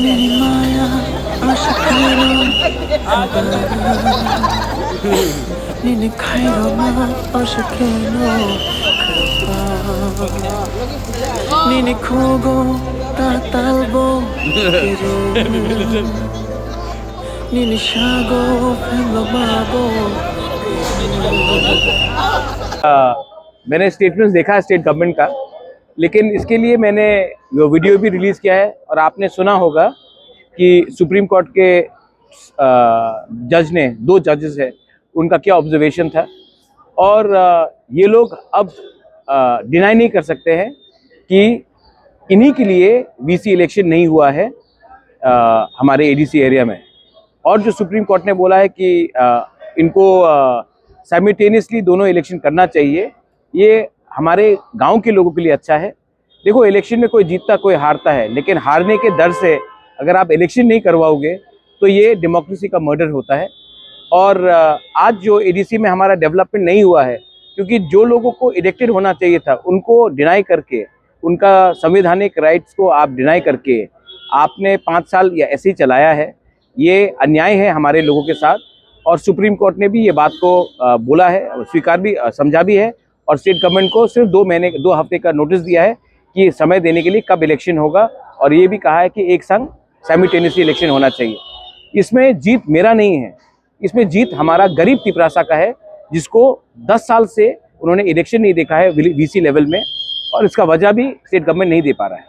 Maya, aşkıra, Nini kayrama, aşkıra, Nini kogo, tatalbo, Nini shago, femlo babo. मैंने statements देखा है state government का, लेकिन इसके लिए मैंने वो वीडियो भी रिलीज़ किया है और आपने सुना होगा कि सुप्रीम कोर्ट के जज ने, 2 जजेस हैं, उनका क्या ऑब्जर्वेशन था। और ये लोग अब डिनाई नहीं कर सकते हैं कि इन्हीं के लिए वीसी इलेक्शन नहीं हुआ है हमारे एडीसी एरिया में। और जो सुप्रीम कोर्ट ने बोला है कि इनको साइमल्टेनियसली दोनों इलेक्शन करना चाहिए, ये हमारे गांव के लोगों के लिए अच्छा है। देखो, इलेक्शन में कोई जीतता कोई हारता है, लेकिन हारने के डर से अगर आप इलेक्शन नहीं करवाओगे तो ये डेमोक्रेसी का मर्डर होता है। और आज जो एडीसी में हमारा डेवलपमेंट नहीं हुआ है, क्योंकि जो लोगों को इलेक्टेड होना चाहिए था उनको डिनाई करके, उनका संवैधानिक राइट्स को आप डिनाई करके आपने 5 साल या ऐसे ही चलाया है। ये अन्याय है हमारे लोगों के साथ, और सुप्रीम कोर्ट ने भी ये बात को बोला है, स्वीकार भी, समझा भी है, और स्टेट गवर्नमेंट को सिर्फ 2 हफ्ते का नोटिस दिया है कि समय देने के लिए कब इलेक्शन होगा, और ये भी कहा है कि एक संग साइमल्टेनियसली इलेक्शन होना चाहिए। इसमें जीत मेरा नहीं है, इसमें जीत हमारा गरीब तिपरासा का है, जिसको 10 साल से उन्होंने इलेक्शन नहीं देखा है वीसी लेवल में, और इसका वजह भी स्टेट गवर्नमेंट नहीं दे पा रहा है।